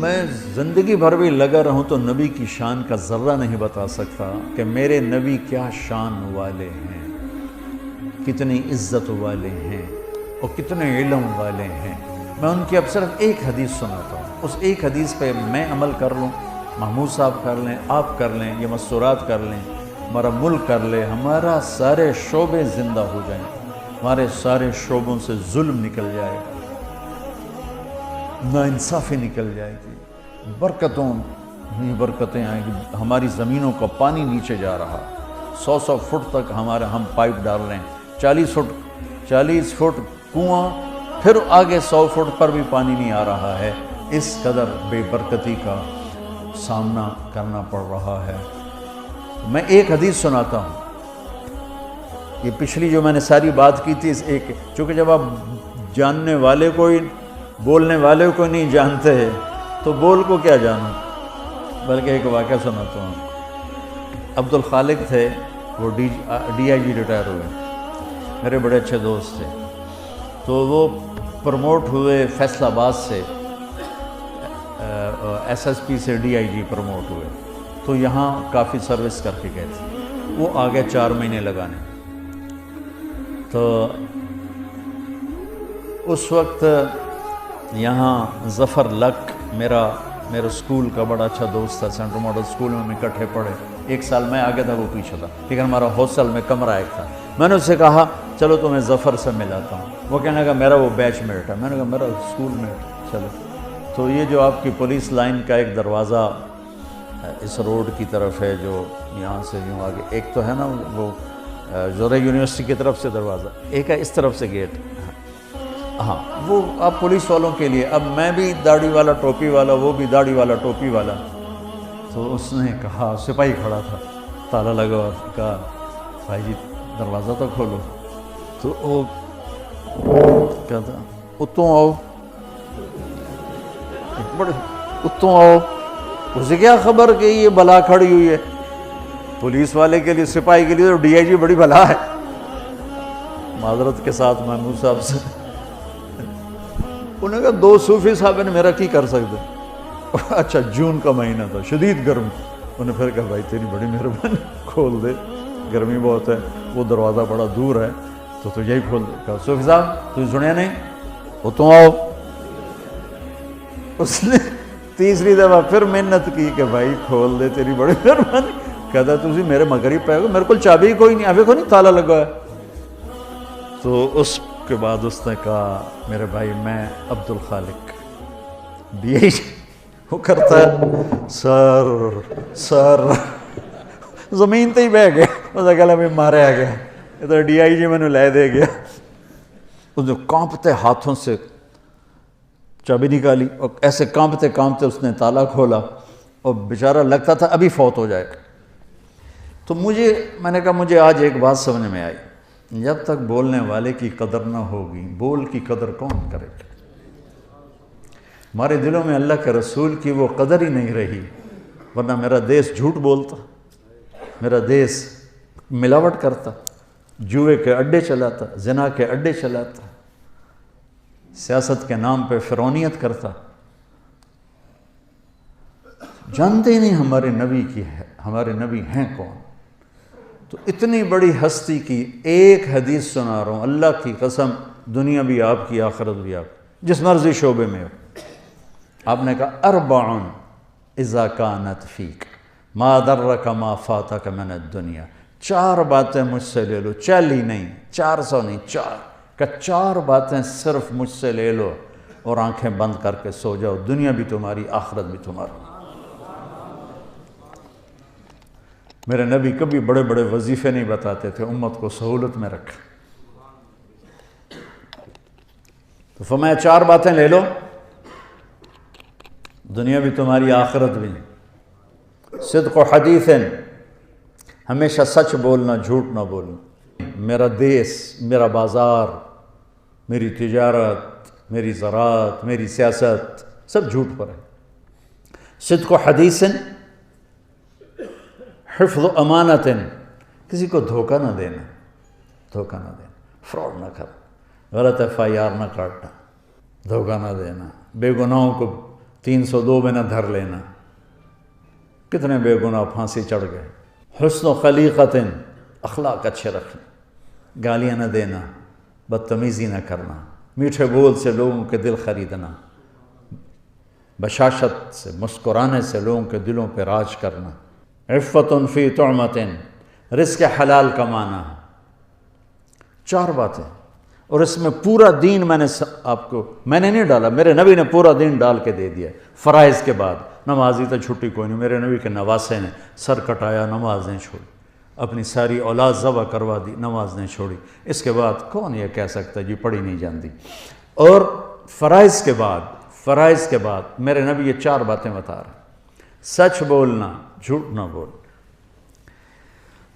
میں زندگی بھر بھی لگا رہوں تو نبی کی شان کا ذرہ نہیں بتا سکتا کہ میرے نبی کیا شان والے ہیں، کتنی عزت والے ہیں اور کتنے علم والے ہیں۔ میں ان کی اب صرف ایک حدیث سناتا ہوں، اس ایک حدیث پہ میں عمل کر لوں، محمود صاحب کر لیں، آپ کر لیں، یہ مستورات کر لیں، ہمارا ملک کر لے، ہمارا سارے شعبے زندہ ہو جائیں، ہمارے سارے شعبوں سے ظلم نکل جائے گا، ناانصافی نکل جائے گی، برکتیں آئیں گی، ہماری زمینوں کا پانی نیچے جا رہا، 100 فٹ تک ہم پائپ ڈال رہے ہیں، 40 فٹ کنواں، پھر آگے 100 فٹ پر بھی پانی نہیں آ رہا ہے، اس قدر بے برکتی کا سامنا کرنا پڑ رہا ہے۔ میں ایک حدیث سناتا ہوں، یہ پچھلی جو میں نے ساری بات کی تھی اس ایک، چونکہ جب آپ جاننے والے کو ہی بولنے والے کو نہیں جانتے تو بول کو کیا جانو، بلکہ ایک واقعہ سناتا ہوں۔ عبد الخالق تھے، وہ ڈی آئی جی ریٹائر ہوئے، میرے بڑے اچھے دوست تھے، تو وہ پروموٹ ہوئے فیصل آباد سے، ایس ایس پی سے ڈی آئی جی پروموٹ ہوئے، تو یہاں کافی سروس کر کے گئے تھے، وہ آگے 4 مہینے لگانے، تو اس وقت یہاں ظفر لک میرا اسکول کا بڑا اچھا دوست تھا، سینٹرل ماڈل اسکول میں ہم اکٹھے پڑھے، 1 سال میں آگے تھا وہ پیچھے تھا، لیکن ہمارا ہاسٹل میں کمرہ ایک تھا۔ میں نے اس سے کہا چلو تمہیں ظفر سے ملاتا ہوں، وہ کہنے لگا میرا وہ بیچ میٹ ہے، میں نے کہا میرا اسکول میٹ، چلو۔ تو یہ جو آپ کی پولیس لائن کا ایک دروازہ اس روڈ کی طرف ہے، جو یہاں سے یوں آگے، ایک تو ہے نا وہ زورہ یونیورسٹی کی طرف سے دروازہ، ایک ہے اس طرف سے گیٹ، ہاں وہ آپ پولیس والوں کے لیے، اب میں بھی داڑھی والا ٹوپی والا، وہ بھی داڑھی والا ٹوپی والا، تو اس نے کہا، سپاہی کھڑا تھا، تالا لگا اور کہا بھائی جی دروازہ تو کھولو، تو وہ کہتا اتوں آؤ، بڑے اتوں آؤ، اسے کیا خبر کہ یہ بلا کھڑی ہوئی ہے، پولیس والے کے لیے، سپاہی کے لیے تو ڈی آئی جی بڑی بلا ہے، معذرت کے ساتھ محمود صاحب سے، انہوں نے کہا 2 صوفی صاحب نے میرا کی کر سکتے، اچھا جون کا مہینہ تھا، شدید گرمی، انہوں نے پھر کہا بھائی تیری بڑی مہربانی، کھول دے، گرمی بہت ہے، وہ دروازہ بڑا دور ہے تو یہی کھول دے۔ کہا صوفی صاحب تجھے سنیا نہیں، وہ تو آؤ۔ اس نے تیسری دفعہ پھر محنت کی کہ بھائی کھول دے تیری بڑی مہربانی، کہتا تجھے میرے مغرب پہ میرے کو چابی کوئی نہیں، ابھی کو نہیں تالا لگا ہے۔ تو اس کے بعد اس نے کہا میرے بھائی میں عبد الخالق ڈی آئی جی، وہ کرتا ہے سر زمین تے ہی بہ گیا، اس نے کہا میں مارے آ گیا، یہ تو ڈی آئی جی میں نے لے دے گیا۔ اس نے کانپتے ہاتھوں سے چابی نکالی اور ایسے کانپتے کانپتے اس نے تالا کھولا، اور بیچارہ لگتا تھا ابھی فوت ہو جائے۔ تو میں نے کہا مجھے آج ایک بات سمجھ میں آئی، جب تک بولنے والے کی قدر نہ ہوگی، بول کی قدر کون کرے گا؟ ہمارے دلوں میں اللہ کے رسول کی وہ قدر ہی نہیں رہی، ورنہ میرا دیس جھوٹ بولتا، میرا دیس ملاوٹ کرتا، جوئے کے اڈے چلاتا، زنا کے اڈے چلاتا، سیاست کے نام پہ فرعونیت کرتا، جانتے ہی نہیں ہمارے نبی کی ہے، ہمارے نبی ہیں کون۔ تو اتنی بڑی ہستی کی ایک حدیث سنا رہا ہوں، اللہ کی قسم، دنیا بھی آپ کی، آخرت بھی آپ کی، جس مرضی شعبے میں ہو۔ آپ نے کہا 4 اذا کانت فیک ما درک ما فاتک من الدنیا، 4 باتیں مجھ سے لے لو، 40 نہیں، 400 نہیں، 4 کہ 4 باتیں صرف مجھ سے لے لو اور آنکھیں بند کر کے سو جاؤ، دنیا بھی تمہاری، آخرت بھی تمہاری۔ میرے نبی کبھی بڑے بڑے وظیفے نہیں بتاتے تھے، امت کو سہولت میں رکھا، تو فرمایا 4 باتیں لے لو، دنیا بھی تمہاری، آخرت بھی۔ صدق و حدیث، ہمیشہ سچ بولنا، جھوٹ نہ بولنا۔ میرا دیس، میرا بازار، میری تجارت، میری زراعت، میری سیاست سب جھوٹ پر ہے۔ صدق و حدیث، حفظ و امانت، کسی کو دھوکہ نہ دینا، فراڈ نہ کرنا، غلط ایف آئی آر نہ کاٹنا، دھوکہ نہ دینا، بے گناہوں کو 302 میں نہ دھر لینا، کتنے بے گناہ پھانسی چڑھ گئے۔ حسن و خلیقت، اخلاق اچھے رکھنا، گالیاں نہ دینا، بدتمیزی نہ کرنا، میٹھے بول سے لوگوں کے دل خریدنا، بشاشت سے مسکرانے سے لوگوں کے دلوں پہ راج کرنا، عفت فی طعمت، رزق حلال کمانا۔ 4 باتیں، اور اس میں پورا دین میں نے نہیں ڈالا، میرے نبی نے پورا دین ڈال کے دے دیا۔ فرائض کے بعد نمازی تو چھٹی کوئی نہیں، میرے نبی کے نواسے نے سر کٹایا، نماز نہیں چھوڑی، اپنی ساری اولاد ذبح کروا دی، نماز نہیں چھوڑی۔ اس کے بعد کون یہ کہہ سکتا جی پڑھی نہیں جاندی؟ اور فرائض کے بعد میرے نبی یہ 4 باتیں بتا رہے ہیں۔ سچ بولنا، جھوٹ نہ بول۔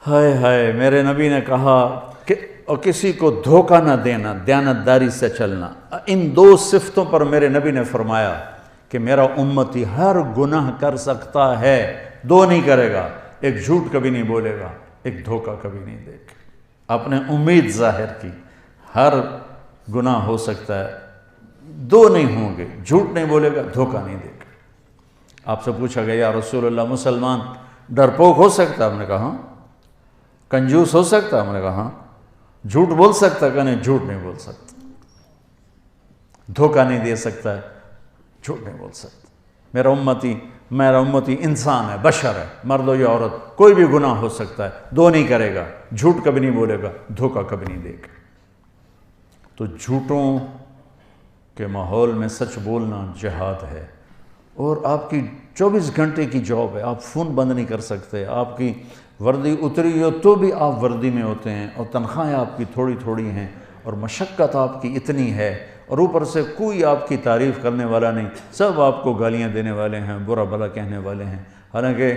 ہائے ہائے، میرے نبی نے کہا کہ اور کسی کو دھوکہ نہ دینا، دیانتداری سے چلنا۔ ان 2 صفتوں پر میرے نبی نے فرمایا کہ میرا امتی ہر گناہ کر سکتا ہے، 2 نہیں کرے گا، ایک جھوٹ کبھی نہیں بولے گا، ایک دھوکہ کبھی نہیں دے گا۔ آپ نے امید ظاہر کی، ہر گناہ ہو سکتا ہے، 2 نہیں ہوں گے، جھوٹ نہیں بولے گا، دھوکہ نہیں دے گا۔ آپ سے پوچھا گیا یا رسول اللہ مسلمان ڈرپوک ہو سکتا ہے؟ ہم نے کہا ہاں۔ کنجوس ہو سکتا ہے؟ ہم نے کہا ہاں۔ جھوٹ بول سکتا ہے؟ کہ نہیں، جھوٹ نہیں بول سکتا۔ دھوکہ نہیں دے سکتا ہے، جھوٹ نہیں بول سکتا۔ میرا امتی انسان ہے، بشر ہے، مرد ہو یا عورت، کوئی بھی گناہ ہو سکتا ہے، 2 نہیں کرے گا، جھوٹ کبھی نہیں بولے گا، دھوکہ کبھی نہیں دے گا۔ تو جھوٹوں کے ماحول میں سچ بولنا جہاد ہے، اور آپ کی 24 گھنٹے کی جاب ہے، آپ فون بند نہیں کر سکتے، آپ کی وردی اتری ہو تو بھی آپ وردی میں ہوتے ہیں، اور تنخواہیں آپ کی تھوڑی تھوڑی ہیں، اور مشقت آپ کی اتنی ہے، اور اوپر سے کوئی آپ کی تعریف کرنے والا نہیں، سب آپ کو گالیاں دینے والے ہیں، برا بھلا کہنے والے ہیں۔ حالانکہ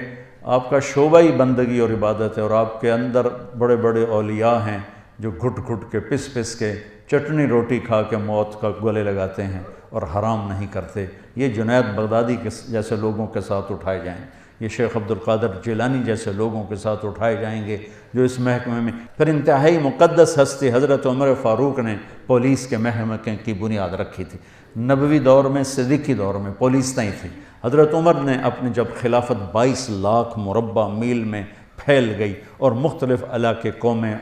آپ کا شعبہ ہی بندگی اور عبادت ہے، اور آپ کے اندر بڑے بڑے اولیاء ہیں جو گھٹ گھٹ کے پس کے چٹنی روٹی کھا کے موت کا گلے لگاتے ہیں اور حرام نہیں کرتے۔ یہ جنید بغدادی کے جیسے لوگوں کے ساتھ اٹھائے جائیں، یہ شیخ عبد القادر جیلانی جیسے لوگوں کے ساتھ اٹھائے جائیں گے جو اس محکمے میں۔ پھر انتہائی مقدس ہستی حضرت عمر فاروق نے پولیس کے محکمے کی بنیاد رکھی تھی۔ نبوی دور میں، صدیقی دور میں پولیس نہیں تھی۔ حضرت عمر نے اپنی جب خلافت 22 لاکھ مربع میل میں پھیل گئی اور مختلف علاقے قومیں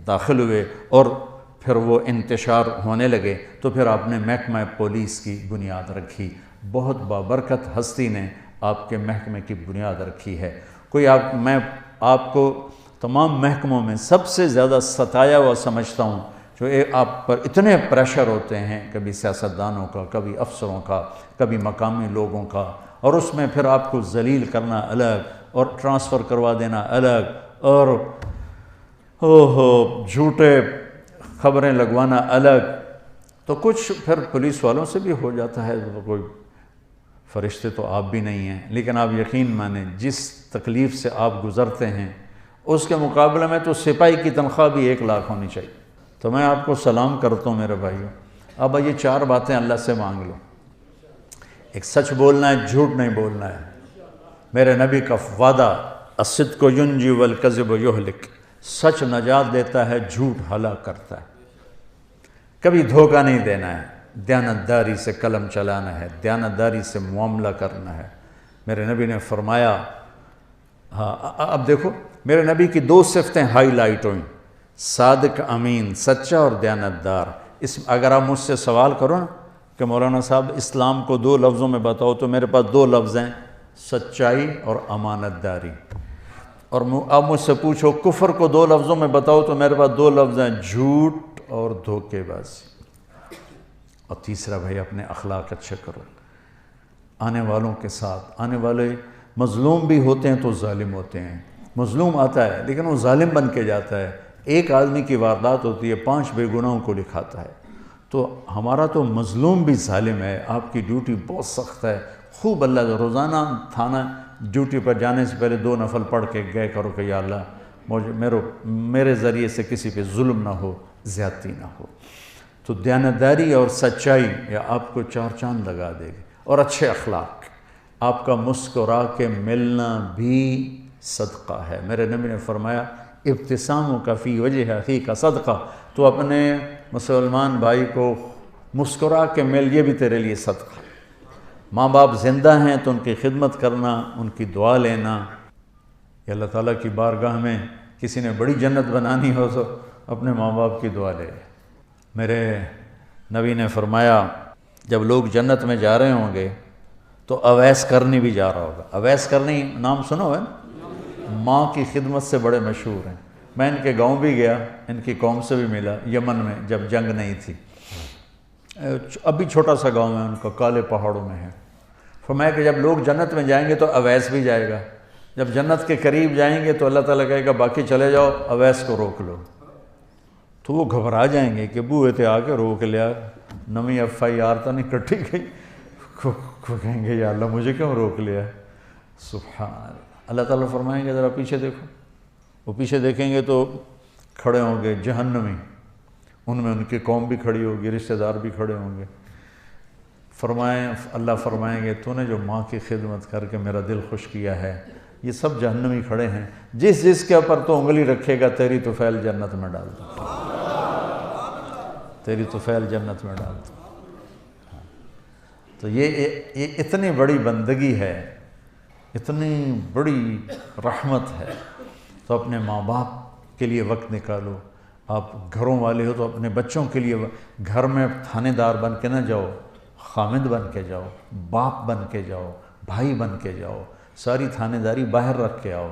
داخل ہوئے اور پھر وہ انتشار ہونے لگے، تو پھر آپ نے محکمہ پولیس کی بنیاد رکھی۔ بہت بابرکت ہستی نے آپ کے محکمے کی بنیاد رکھی ہے۔ میں آپ کو تمام محکموں میں سب سے زیادہ ستایا ہوا سمجھتا ہوں، جو آپ پر اتنے پریشر ہوتے ہیں، کبھی سیاستدانوں کا، کبھی افسروں کا، کبھی مقامی لوگوں کا، اور اس میں پھر آپ کو ذلیل کرنا الگ اور ٹرانسفر کروا دینا الگ، اور جھوٹے خبریں لگوانا الگ۔ تو کچھ پھر پولیس والوں سے بھی ہو جاتا ہے، کوئی فرشتے تو آپ بھی نہیں ہیں، لیکن آپ یقین مانیں جس تکلیف سے آپ گزرتے ہیں اس کے مقابلے میں تو سپاہی کی تنخواہ بھی 1 لاکھ ہونی چاہیے۔ تو میں آپ کو سلام کرتا ہوں میرے بھائیوں، اب یہ 4 باتیں اللہ سے مانگ لو۔ ایک سچ بولنا ہے، جھوٹ نہیں بولنا ہے۔ میرے نبی کا وعدہ، الصدق ینجی والکذب یہلک، سچ نجات دیتا ہے، جھوٹ ہلاک کرتا ہے۔ کبھی دھوکہ نہیں دینا ہے، دیانتداری سے قلم چلانا ہے، دیانتداری سے معاملہ کرنا ہے۔ میرے نبی نے فرمایا، اب دیکھو میرے نبی کی 2 صفتیں ہائی لائٹ ہوئیں، صادق امین، سچا اور دیانتدار۔ اگر آپ مجھ سے سوال کرو نا کہ مولانا صاحب اسلام کو 2 لفظوں میں بتاؤ، تو میرے پاس 2 لفظ ہیں، سچائی اور امانت داری۔ اور آپ مجھ سے پوچھو کفر کو 2 لفظوں میں بتاؤ، تو میرے پاس 2 لفظ ہیں، جھوٹ اور دھوکے بازی۔ اور تیسرا بھائی اپنے اخلاق اچھے کرو، آنے والوں کے ساتھ۔ آنے والے مظلوم بھی ہوتے ہیں تو ظالم ہوتے ہیں، مظلوم آتا ہے لیکن وہ ظالم بن کے جاتا ہے۔ ایک آدمی کی واردات ہوتی ہے، 5 بے گناہوں کو لکھاتا ہے۔ تو ہمارا تو مظلوم بھی ظالم ہے۔ آپ کی ڈیوٹی بہت سخت ہے، خوب اللہ روزانہ تھانہ ڈیوٹی پر جانے سے پہلے 2 نفل پڑھ کے گئے کرو کہ یا اللہ میرے ذریعے سے کسی پہ ظلم نہ ہو، زیادتی نہ ہو۔ تو دیانتداری اور سچائی یہ آپ کو 4 چاند لگا دے گی، اور اچھے اخلاق۔ آپ کا مسکرا کے ملنا بھی صدقہ ہے۔ میرے نبی نے فرمایا، ابتساموں کا فی وجہ اخیک کا صدقہ، تو اپنے مسلمان بھائی کو مسکرا کے مل، یہ بھی تیرے لیے صدقہ۔ ماں باپ زندہ ہیں تو ان کی خدمت کرنا، ان کی دعا لینا. کہ اللہ تعالیٰ کی بارگاہ میں کسی نے بڑی جنت بنانی ہو تو اپنے ماں باپ کی دعا لے. میرے نبی نے فرمایا جب لوگ جنت میں جا رہے ہوں گے تو اویس کرنی بھی جا رہا ہوگا. اویس کرنی نام سنو ہے؟ ماں کی خدمت سے بڑے مشہور ہیں. میں ان کے گاؤں بھی گیا، ان کی قوم سے بھی ملا یمن میں جب جنگ نہیں تھی. ابھی چھوٹا سا گاؤں ہے ان کا، کالے پہاڑوں میں ہے. فرمایا کہ جب لوگ جنت میں جائیں گے تو اویس بھی جائے گا. جب جنت کے قریب جائیں گے تو اللہ تعالیٰ کہے گا باقی چلے جاؤ، اویس کو روک لو. تو وہ گھبرا جائیں گے کہ بوئے تے آ کے روک لیا، نمی FIR تو نہیں کٹی گئی. کہیں گے یا اللہ مجھے کیوں روک لیا. سبحان اللہ. اللہ تعالیٰ فرمائیں گے ذرا پیچھے دیکھو. وہ پیچھے دیکھیں گے تو کھڑے ہوں گے جہنمی، ان میں ان کی قوم بھی کھڑی ہوگی، رشتہ دار بھی کھڑے ہوں گے. اللہ فرمائیں گے تو نے جو ماں کی خدمت کر کے میرا دل خوش کیا ہے، یہ سب جہنمی کھڑے ہیں، جس کے اوپر تو انگلی رکھے گا تیری طفیل جنت میں ڈال دو، تیری طفیل جنت میں ڈال دو. تو یہ اتنی بڑی بندگی ہے، اتنی بڑی رحمت ہے. تو اپنے ماں باپ کے لیے وقت نکالو. آپ گھروں والے ہو تو اپنے بچوں کے لیے گھر میں تھانے دار بن کے نہ جاؤ، خامد بن کے جاؤ، باپ بن کے جاؤ، بھائی بن کے جاؤ. ساری تھانے داری باہر رکھ کے آؤ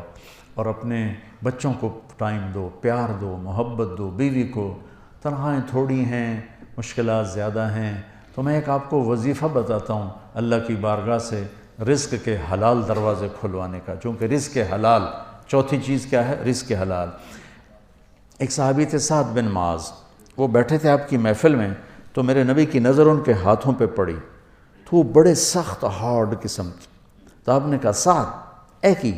اور اپنے بچوں کو ٹائم دو، پیار دو، محبت دو. بیوی کو تنخواہیں تھوڑی ہیں، مشکلات زیادہ ہیں، تو میں ایک آپ کو وظیفہ بتاتا ہوں اللہ کی بارگاہ سے رزق کے حلال دروازے کھلوانے کا. چونکہ رزق حلال، چوتھی چیز کیا ہے؟ رزق حلال. ایک صحابی تھے سعد بن معاذ، وہ بیٹھے تھے آپ کی محفل میں، تو میرے نبی کی نظر ان کے ہاتھوں پہ پڑی تو وہ بڑے سخت ہارڈ قسم کی. تو آپ نے کہا سعد اے کی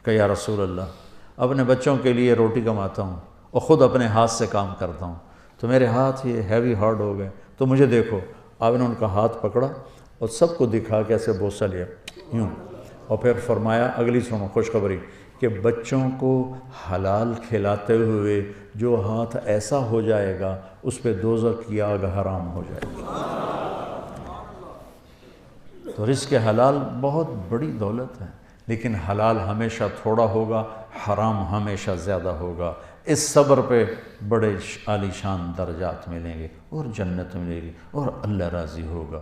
کہ یا رسول اللہ اپنے بچوں کے لیے روٹی کماتا ہوں اور خود اپنے ہاتھ سے کام کرتا ہوں، تو میرے ہاتھ یہ ہیوی ہارڈ ہو گئے، تو مجھے دیکھو. آپ نے ان کا ہاتھ پکڑا اور سب کو دکھا کے ایسے بوسہ لیا یوں، اور پھر فرمایا اگلی سنو خوشخبری کہ بچوں کو حلال کھلاتے ہوئے جو ہاتھ ایسا ہو جائے گا اس پہ دوزخ کی آگ حرام ہو جائے گی. تو رزق حلال بہت بڑی دولت ہے، لیکن حلال ہمیشہ تھوڑا ہوگا، حرام ہمیشہ زیادہ ہوگا. اس صبر پہ بڑے عالی شان درجات ملیں گے اور جنت ملے گی اور اللہ راضی ہوگا.